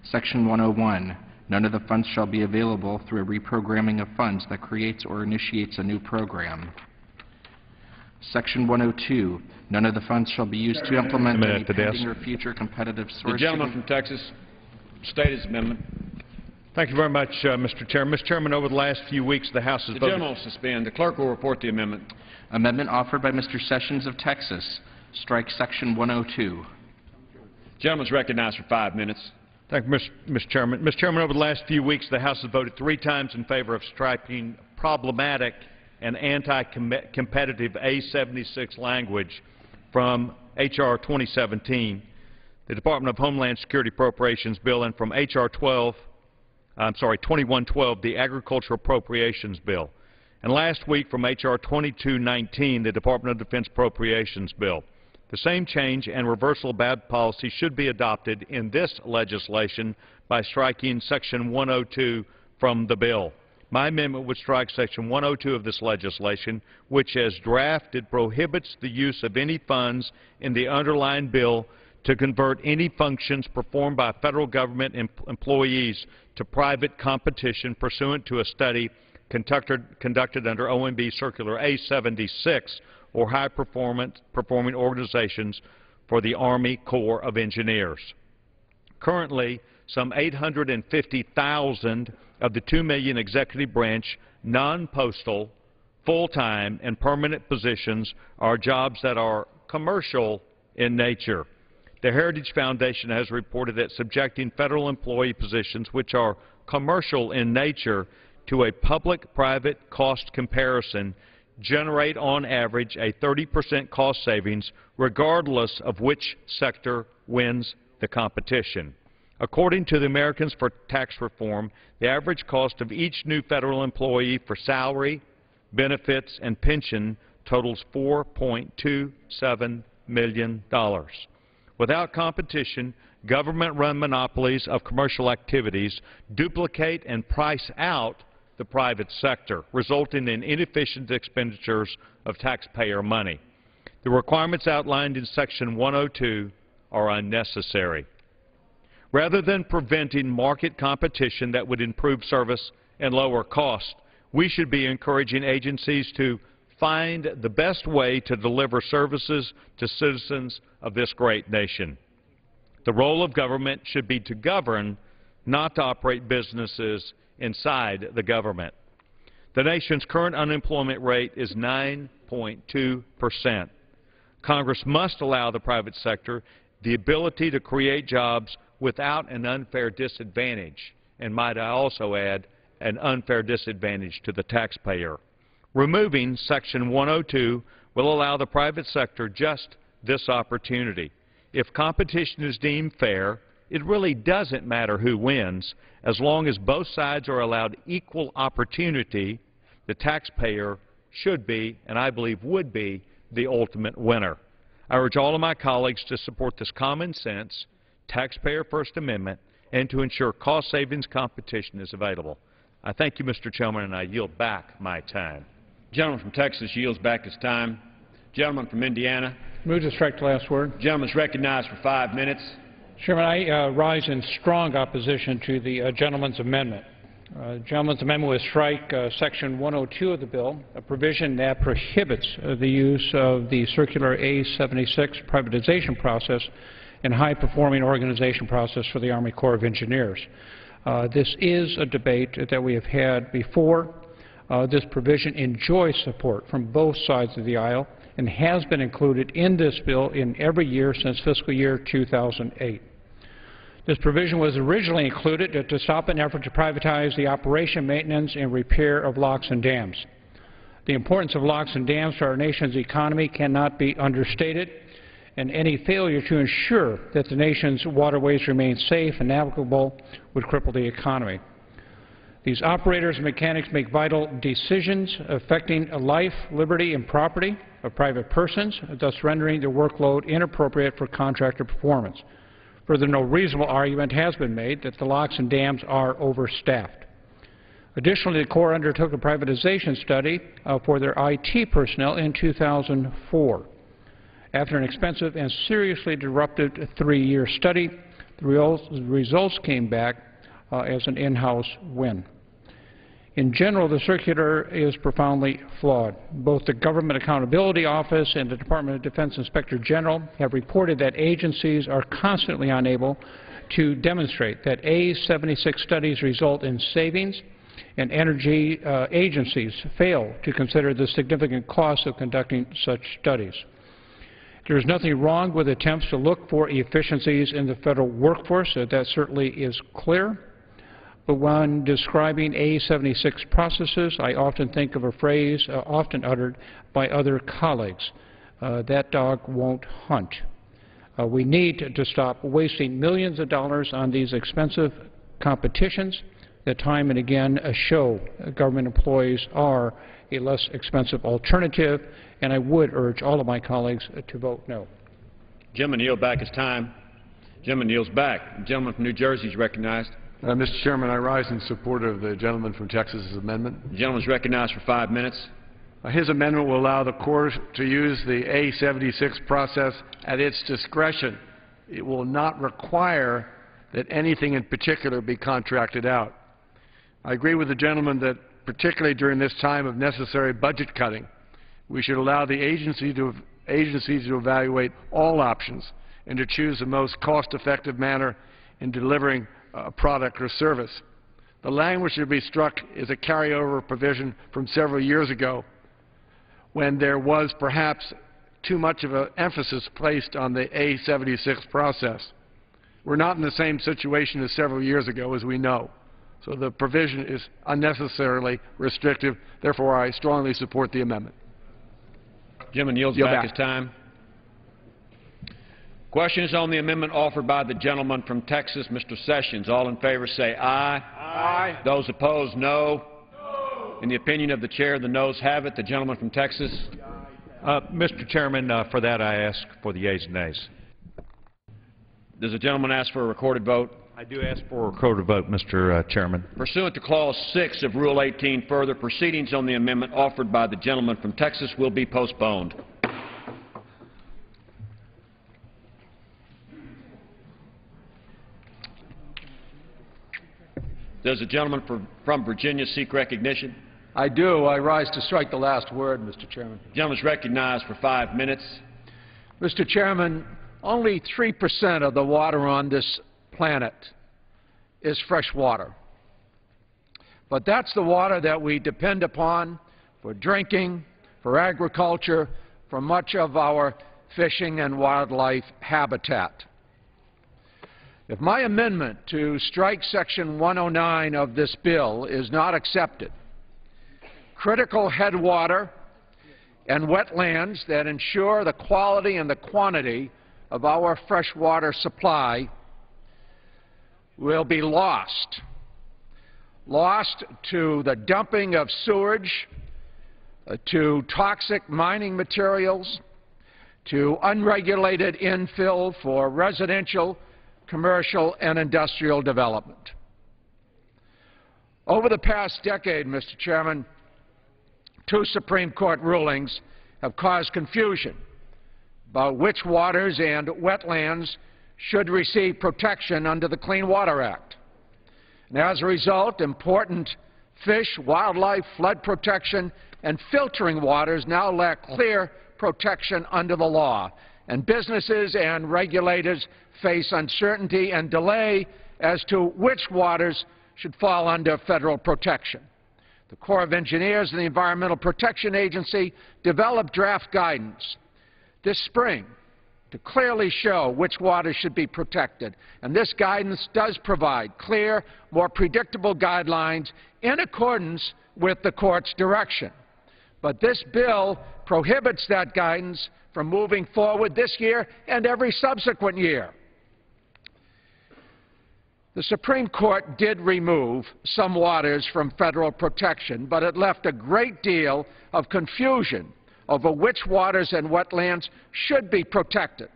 Section 101, none of the funds shall be available through a reprogramming of funds that creates or initiates a new program. Section 102, none of the funds shall be used to implement any pending or future competitive sourcing. The gentleman from Texas state his amendment. Thank you very much, Mr. Chairman. Mr. Chairman, over the last few weeks, the House has voted. The gentleman will suspend. The clerk will report the amendment. Amendment offered by Mr. Sessions of Texas. Strike Section 102. The gentleman is recognized for 5 minutes. Thank you, Mr. Chairman. Mr. Chairman, over the last few weeks, the House has voted 3 times in favor of striking problematic and anti-competitive A76 language from H.R. 2017, the Department of Homeland Security Appropriations Bill, and from H.R. 2112, the Agricultural Appropriations Bill. And last week from H.R. 2219, the Department of Defense Appropriations Bill. The same change and reversal of bad policy should be adopted in this legislation by striking Section 102 from the bill. My amendment would strike Section 102 of this legislation, which as drafted prohibits the use of any funds in the underlying bill to convert any functions performed by federal government employees to private competition pursuant to a study conducted under OMB Circular A76, or high-performing organizations for the Army Corps of Engineers. Currently, some 850,000 of the 2 million executive branch non-postal full-time, and permanent positions are jobs that are commercial in nature. The Heritage Foundation has reported that subjecting federal employee positions, which are commercial in nature, to a public-private cost comparison generate on average a 30% cost savings regardless of which sector wins the competition. According to the Americans for Tax Reform, the average cost of each new federal employee for salary, benefits, and pension totals $4.27 million. Without competition, government-run monopolies of commercial activities duplicate and price out the private sector, resulting in inefficient expenditures of taxpayer money. The requirements outlined in Section 102 are unnecessary. Rather than preventing market competition that would improve service and lower costs, we should be encouraging agencies to find the best way to deliver services to citizens of this great nation. The role of government should be to govern, not to operate businesses inside the government. The nation's current unemployment rate is 9.2%. Congress must allow the private sector the ability to create jobs without an unfair disadvantage, and might I also add, an unfair disadvantage to the taxpayer. Removing Section 102 will allow the private sector just this opportunity. If competition is deemed fair, it really doesn't matter who wins. As long as both sides are allowed equal opportunity, the taxpayer should be, and I believe would be, the ultimate winner. I urge all of my colleagues to support this common sense, taxpayer First Amendment, and to ensure cost savings competition is available. I thank you, Mr. Chairman, and I yield back my time. Gentleman from Texas yields back his time. Gentleman from Indiana. Move to strike the last word. Gentleman is recognized for 5 minutes. Chairman, I rise in strong opposition to the gentleman's amendment. The gentleman's amendment would strike Section 102 of the bill, a provision that prohibits the use of the circular A-76 privatization process and high-performing organization process for the Army Corps of Engineers. This is a debate that we have had before. This provision enjoys support from both sides of the aisle and has been included in this bill in every year since fiscal year 2008. This provision was originally included to stop an effort to privatize the operation, maintenance, and repair of locks and dams. The importance of locks and dams to our nation's economy cannot be understated, and any failure to ensure that the nation's waterways remain safe and navigable would cripple the economy. These operators and mechanics make vital decisions affecting life, liberty, and property of private persons, thus rendering their workload inappropriate for contractor performance. Further, no reasonable argument has been made that the locks and dams are overstaffed. Additionally, the Corps undertook a privatization study for their IT personnel in 2004. After an expensive and seriously disruptive 3-year study, the results came back as an in-house win. In general, the circular is profoundly flawed. Both the Government Accountability Office and the Department of Defense Inspector General have reported that agencies are constantly unable to demonstrate that A-76 studies result in savings, and energy agencies fail to consider the significant costs of conducting such studies. There is nothing wrong with attempts to look for efficiencies in the federal workforce. That certainly is clear. But when describing A-76 processes, I often think of a phrase often uttered by other colleagues, that dog won't hunt. We need to stop wasting millions of dollars on these expensive competitions that time and again show government employees are a less expensive alternative, and I would urge all of my colleagues to vote no. Gentleman yield back his time. Gentleman yields back. The gentleman from New Jersey is recognized. Mr. Chairman, I rise in support of the gentleman from Texas's amendment. The gentleman is recognized for 5 minutes. His amendment will allow the Corps to use the A-76 process at its discretion. It will not require that anything in particular be contracted out. I agree with the gentleman that, particularly during this time of necessary budget cutting, we should allow the agencies to evaluate all options and to choose the most cost-effective manner in delivering a product or service. The language to be struck is a carryover provision from several years ago, when there was perhaps too much of an emphasis placed on the A76 process. We're not in the same situation as several years ago, as we know. So the provision is unnecessarily restrictive. Therefore, I strongly support the amendment. Gentleman yields back his time. Question is on the amendment offered by the gentleman from Texas, Mr. Sessions. All in favor say aye. Aye. Those opposed, no. In the opinion of the chair, the noes have it. The gentleman from Texas. Mr. Chairman, for that I ask for the yeas and nays. Does the gentleman ask for a recorded vote? I do ask for a recorded vote, Mr. Chairman. Pursuant to Clause 6 of Rule 18, further proceedings on the amendment offered by the gentleman from Texas will be postponed. Does the gentleman from Virginia seek recognition? I do. I rise to strike the last word, Mr. Chairman. The gentleman is recognized for 5 minutes. Mr. Chairman, only 3% of the water on this planet is fresh water. But that's the water that we depend upon for drinking, for agriculture, for much of our fishing and wildlife habitat. If my amendment to strike Section 109 of this bill is not accepted, critical headwater and wetlands that ensure the quality and the quantity of our freshwater supply will be lost to the dumping of sewage, to toxic mining materials, to unregulated infill for residential, commercial, and industrial development. Over the past decade, Mr. Chairman, 2 Supreme Court rulings have caused confusion about which waters and wetlands should receive protection under the Clean Water Act. And as a result, important fish, wildlife, flood protection, and filtering waters now lack clear protection under the law, and businesses and regulators face uncertainty and delay as to which waters should fall under federal protection. The Corps of Engineers and the Environmental Protection Agency developed draft guidance this spring to clearly show which waters should be protected. And this guidance does provide clear, more predictable guidelines in accordance with the Court's direction. But this bill prohibits that guidance from moving forward this year and every subsequent year. The Supreme Court did remove some waters from federal protection, but it left a great deal of confusion over which waters and wetlands should be protected.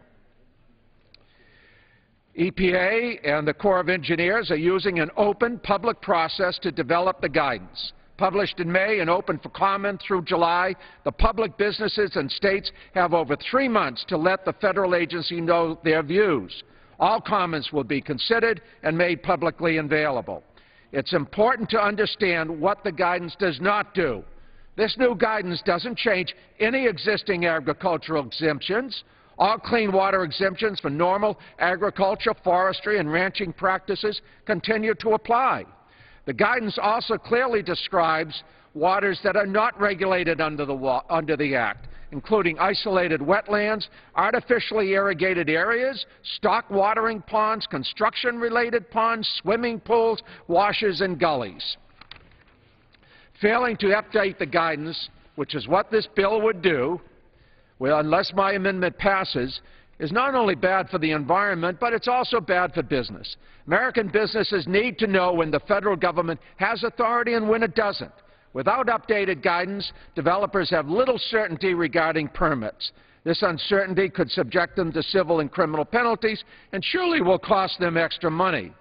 EPA and the Corps of Engineers are using an open public process to develop the guidance. Published in May and open for comment through July, the public, businesses, and states have over 3 months to let the federal agency know their views. All comments will be considered and made publicly available. It's important to understand what the guidance does not do. This new guidance doesn't change any existing agricultural exemptions. All clean water exemptions for normal agriculture, forestry, and ranching practices continue to apply. The guidance also clearly describes waters that are not regulated under the Act, including isolated wetlands, artificially irrigated areas, stock watering ponds, construction-related ponds, swimming pools, washes, and gullies. Failing to update the guidance, which is what this bill would do, well, unless my amendment passes, is not only bad for the environment, but it's also bad for business. American businesses need to know when the federal government has authority and when it doesn't. Without updated guidance, developers have little certainty regarding permits. This uncertainty could subject them to civil and criminal penalties and surely will cost them extra money.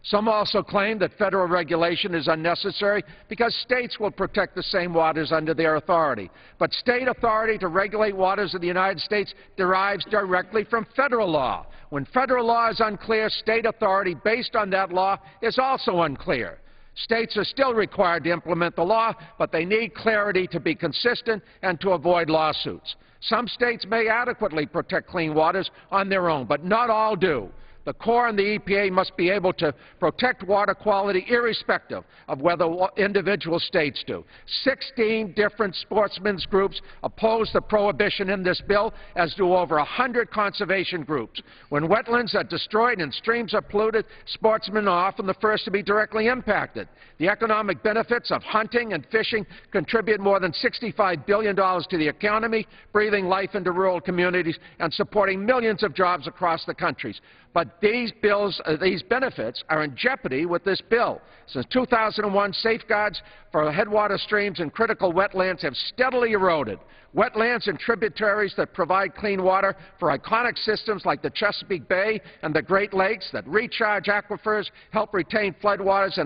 Some also claim that federal regulation is unnecessary because states will protect the same waters under their authority. But state authority to regulate waters of the United States derives directly from federal law. When federal law is unclear, state authority based on that law is also unclear. States are still required to implement the law, but they need clarity to be consistent and to avoid lawsuits. Some states may adequately protect clean waters on their own, but not all do. The Corps and the EPA must be able to protect water quality irrespective of whether individual states do. 16 different sportsmen's groups oppose the prohibition in this bill, as do over 100 conservation groups. When wetlands are destroyed and streams are polluted, sportsmen are often the first to be directly impacted. The economic benefits of hunting and fishing contribute more than $65 billion to the economy, breathing life into rural communities and supporting millions of jobs across the country. But these benefits are in jeopardy with this bill. Since 2001, safeguards for headwater streams and critical wetlands have steadily eroded. Wetlands and tributaries that provide clean water for iconic systems like the Chesapeake Bay and the Great Lakes that recharge aquifers, help retain floodwaters,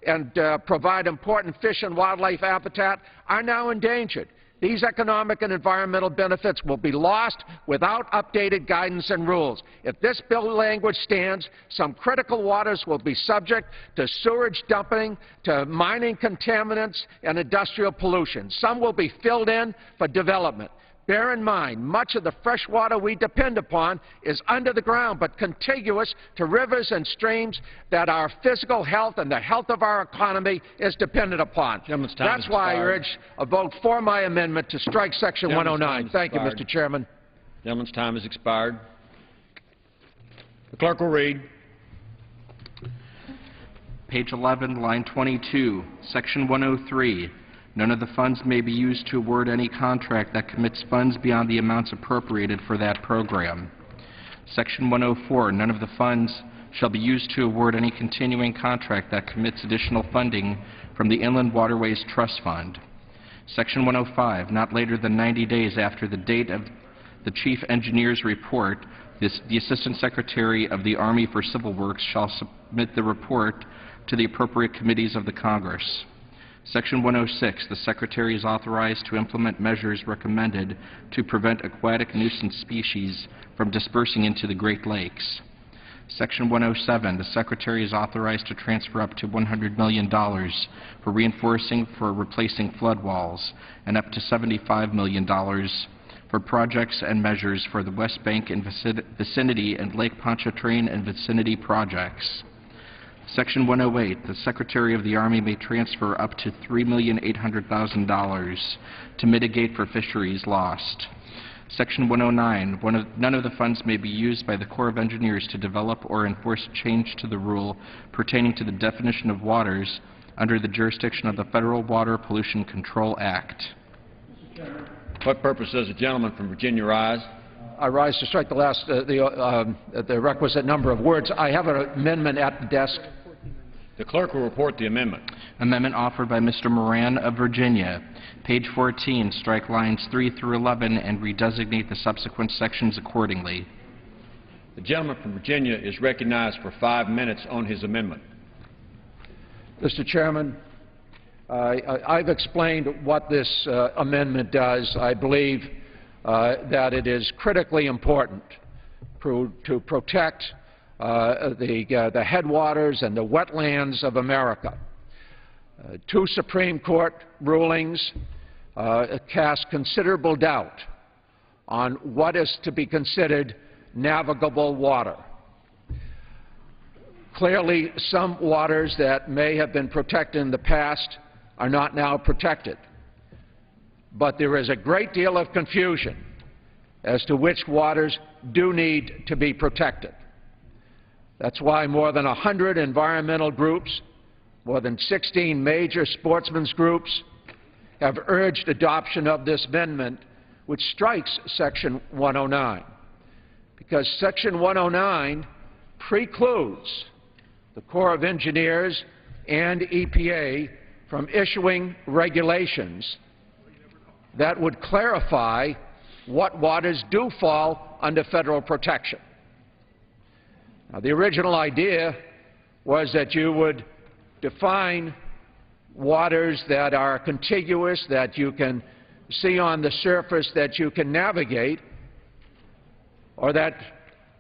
and provide important fish and wildlife habitat are now endangered. These economic and environmental benefits will be lost without updated guidance and rules. If this bill language stands, some critical waters will be subject to sewage dumping, to mining contaminants, and industrial pollution. Some will be filled in for development. Bear in mind, much of the fresh water we depend upon is under the ground, but contiguous to rivers and streams that our physical health and the health of our economy is dependent upon. That's why I urge a vote for my amendment to strike Section 109. Thank you, Mr. Chairman. Gentleman's time has expired. The clerk will read. Page 11, line 22, Section 103. None of the funds may be used to award any contract that commits funds beyond the amounts appropriated for that program. Section 104, none of the funds shall be used to award any continuing contract that commits additional funding from the Inland Waterways Trust Fund. Section 105, not later than 90 days after the date of the Chief Engineer's report, the Assistant Secretary of the Army for Civil Works shall submit the report to the appropriate committees of the Congress. Section 106, the Secretary is authorized to implement measures recommended to prevent aquatic nuisance species from dispersing into the Great Lakes. Section 107, the Secretary is authorized to transfer up to $100 million for reinforcing for replacing flood walls and up to $75 million for projects and measures for the West Bank and vicinity and Lake Pontchartrain and vicinity projects. Section 108, the Secretary of the Army may transfer up to $3,800,000 to mitigate for fisheries lost. Section 109, none of the funds may be used by the Corps of Engineers to develop or enforce change to the rule pertaining to the definition of waters under the jurisdiction of the Federal Water Pollution Control Act. What purpose does the gentleman from Virginia rise? I rise to strike the requisite number of words. I have an amendment at the desk. The clerk will report the amendment. Amendment offered by Mr. Moran of Virginia. Page 14, strike lines 3 through 11 and redesignate the subsequent sections accordingly. The gentleman from Virginia is recognized for 5 minutes on his amendment. Mr. Chairman, I've explained what this amendment does. I believe that it is critically important to protect the headwaters and the wetlands of America. Two Supreme Court rulings cast considerable doubt on what is to be considered navigable water. Clearly, some waters that may have been protected in the past are not now protected. But there is a great deal of confusion as to which waters do need to be protected. That's why more than 100 environmental groups, more than 16 major sportsmen's groups have urged adoption of this amendment, which strikes Section 109. Because Section 109 precludes the Corps of Engineers and EPA from issuing regulations that would clarify what waters do fall under federal protection. Now, the original idea was that you would define waters that are contiguous, that you can see on the surface, that you can navigate, or that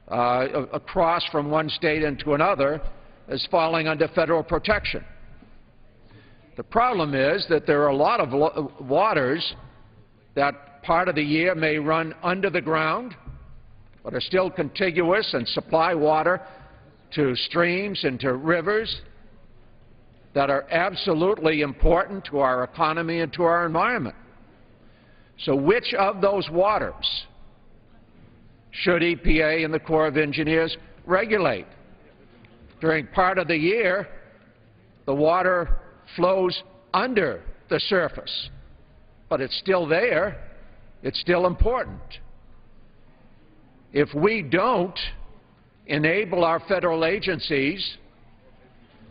across from one state into another as falling under federal protection. The problem is that there are a lot of waters that part of the year may run under the ground but are still contiguous and supply water to streams and to rivers that are absolutely important to our economy and to our environment. So which of those waters should EPA and the Corps of Engineers regulate? During part of the year, the water flows under the surface, but it's still there. It's still important. If we don't enable our federal agencies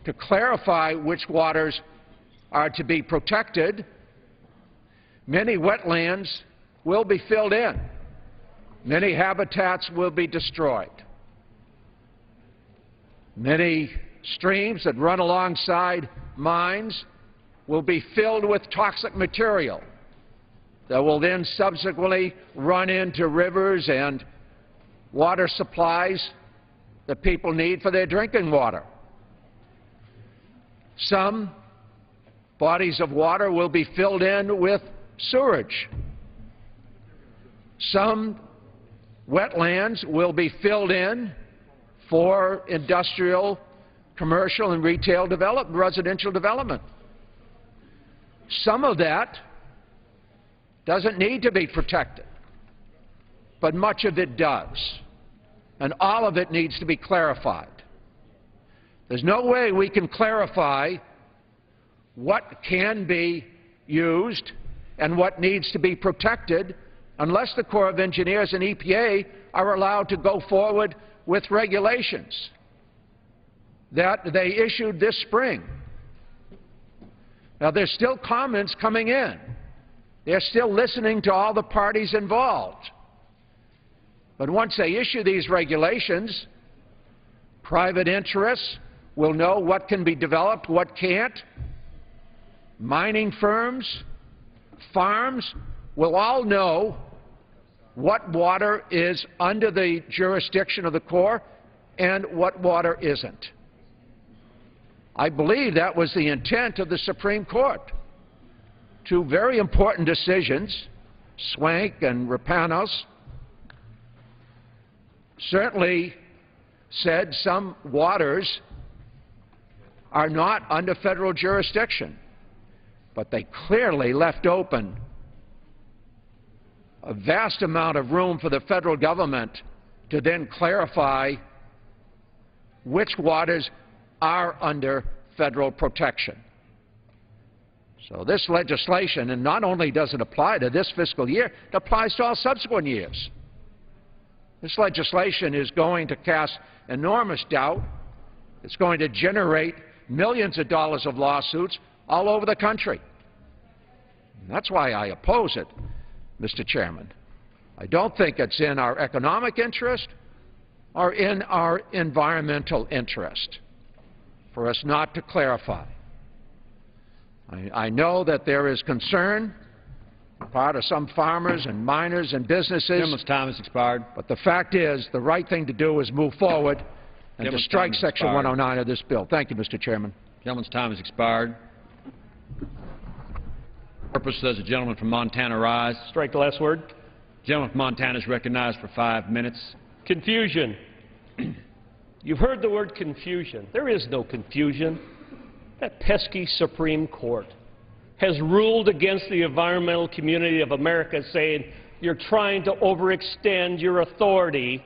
to clarify which waters are to be protected, many wetlands will be filled in. Many habitats will be destroyed. Many streams that run alongside mines will be filled with toxic material that will then subsequently run into rivers and water supplies that people need for their drinking water. Some bodies of water will be filled in with sewage. Some wetlands will be filled in for industrial, commercial, and retail development, residential development. Some of that doesn't need to be protected, but much of it does, and all of it needs to be clarified. There's no way we can clarify what can be used and what needs to be protected unless the Corps of Engineers and EPA are allowed to go forward with regulations that they issued this spring. Now, there's still comments coming in. They're still listening to all the parties involved. But once they issue these regulations, private interests will know what can be developed, what can't. Mining firms, farms will all know what water is under the jurisdiction of the Corps and what water isn't. I believe that was the intent of the Supreme Court. Two very important decisions, Swank and Rapanos, certainly said some waters are not under federal jurisdiction, but they clearly left open a vast amount of room for the federal government to then clarify which waters are under federal protection. So this legislation, and not only does it apply to this fiscal year, it applies to all subsequent years. This legislation is going to cast enormous doubt. It's going to generate millions of dollars of lawsuits all over the country. And that's why I oppose it, Mr. Chairman. I don't think it's in our economic interest or in our environmental interest for us not to clarify. I know that there is concern on the part of some farmers and miners and businesses. Gentleman's time has expired. But the fact is, the right thing to do is move forward and to strike Section 109 of this bill. Thank you, Mr. Chairman. Gentleman's time has expired. Purpose, does the gentleman from Montana rise? Strike the last word. Gentleman from Montana is recognized for 5 minutes. Confusion. You've heard the word confusion. There is no confusion. That pesky Supreme Court has ruled against the environmental community of America, saying you're trying to overextend your authority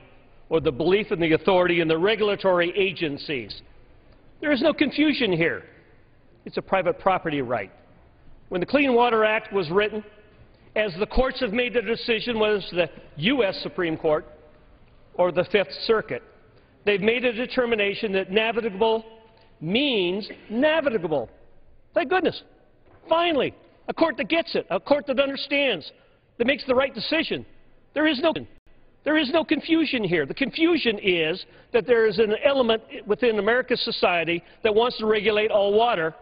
or the belief in the authority in the regulatory agencies. There is no confusion here. It's a private property right. When the Clean Water Act was written, as the courts have made the decision, whether it's the U.S. Supreme Court or the Fifth Circuit, they've made a determination that navigable means navigable. Thank goodness. Finally, a court that gets it, a court that understands, that makes the right decision. There is no confusion here. The confusion is that there is an element within America's society that wants to regulate all water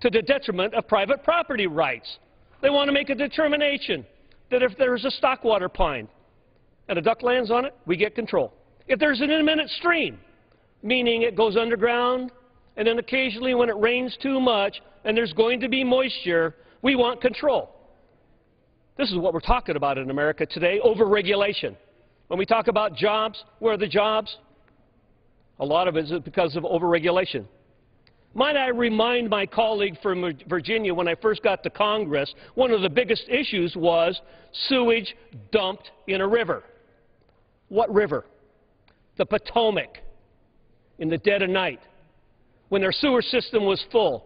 to the detriment of private property rights. They want to make a determination that if there's a stock water pond and a duck lands on it, we get control. If there's an imminent stream, meaning it goes underground, and then occasionally when it rains too much and there's going to be moisture, we want control. This is what we're talking about in America today, overregulation. When we talk about jobs, where are the jobs? A lot of it is because of overregulation. Might I remind my colleague from Virginia, when I first got to Congress, one of the biggest issues was sewage dumped in a river. What river? The Potomac, in the dead of night, when their sewer system was full.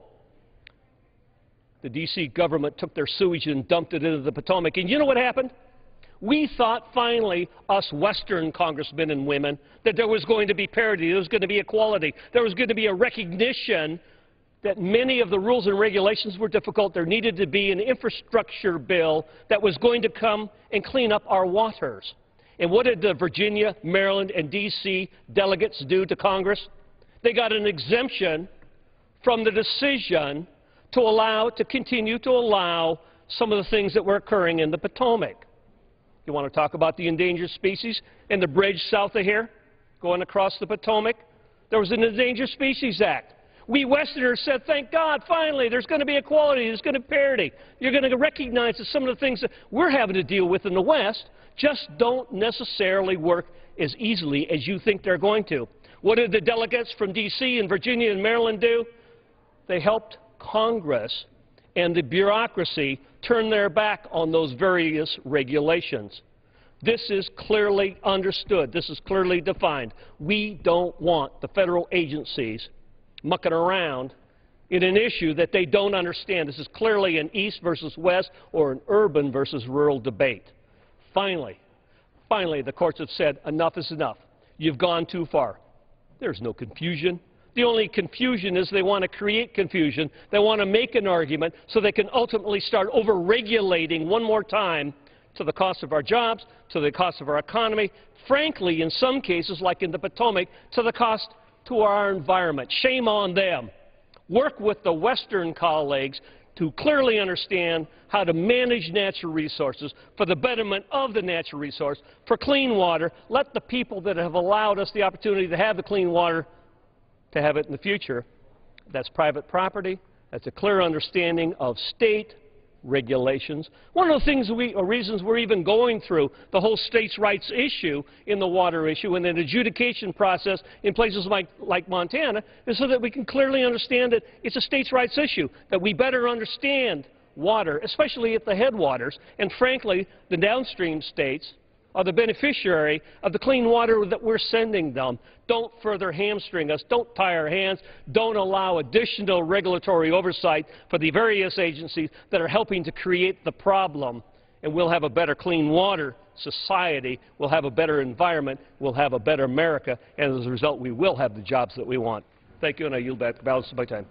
The D.C. government took their sewage and dumped it into the Potomac. And you know what happened? We thought finally, us Western congressmen and women, that there was going to be parity, there was going to be equality, there was going to be a recognition that many of the rules and regulations were difficult. There needed to be an infrastructure bill that was going to come and clean up our waters. And what did the Virginia, Maryland, and D.C. delegates do to Congress? They got an exemption from the decision to continue to allow some of the things that were occurring in the Potomac. You want to talk about the endangered species and the bridge south of here, going across the Potomac? There was an Endangered Species Act. We Westerners said, thank God, finally, there's going to be equality, there's going to be parity. You're going to recognize that some of the things that we're having to deal with in the West just don't necessarily work as easily as you think they're going to. What did the delegates from D.C. and Virginia and Maryland do? They helped Congress and the bureaucracy turn their back on those various regulations. This is clearly understood. This is clearly defined. We don't want the federal agencies mucking around in an issue that they don't understand. This is clearly an East versus West or an urban versus rural debate. Finally, the courts have said enough is enough. You've gone too far. There's no confusion. The only confusion is they want to create confusion. They want to make an argument so they can ultimately start over-regulating one more time to the cost of our jobs, to the cost of our economy, frankly, in some cases, like in the Potomac, to the cost to our environment. Shame on them. Work with the Western colleagues to clearly understand how to manage natural resources for the betterment of the natural resource, for clean water. Let the people that have allowed us the opportunity to have the clean water to have it in the future. That's private property. That's a clear understanding of state regulations. One of the things reasons we're even going through the whole states' rights issue in the water issue and an adjudication process in places like Montana is so that we can clearly understand that it's a states' rights issue, that we better understand water, especially at the headwaters, and frankly, the downstream states are the beneficiary of the clean water that we're sending them. Don't further hamstring us. Don't tie our hands. Don't allow additional regulatory oversight for the various agencies that are helping to create the problem. And we'll have a better clean water society. We'll have a better environment. We'll have a better America. And as a result, we will have the jobs that we want. Thank you, and I yield back the balance of my time.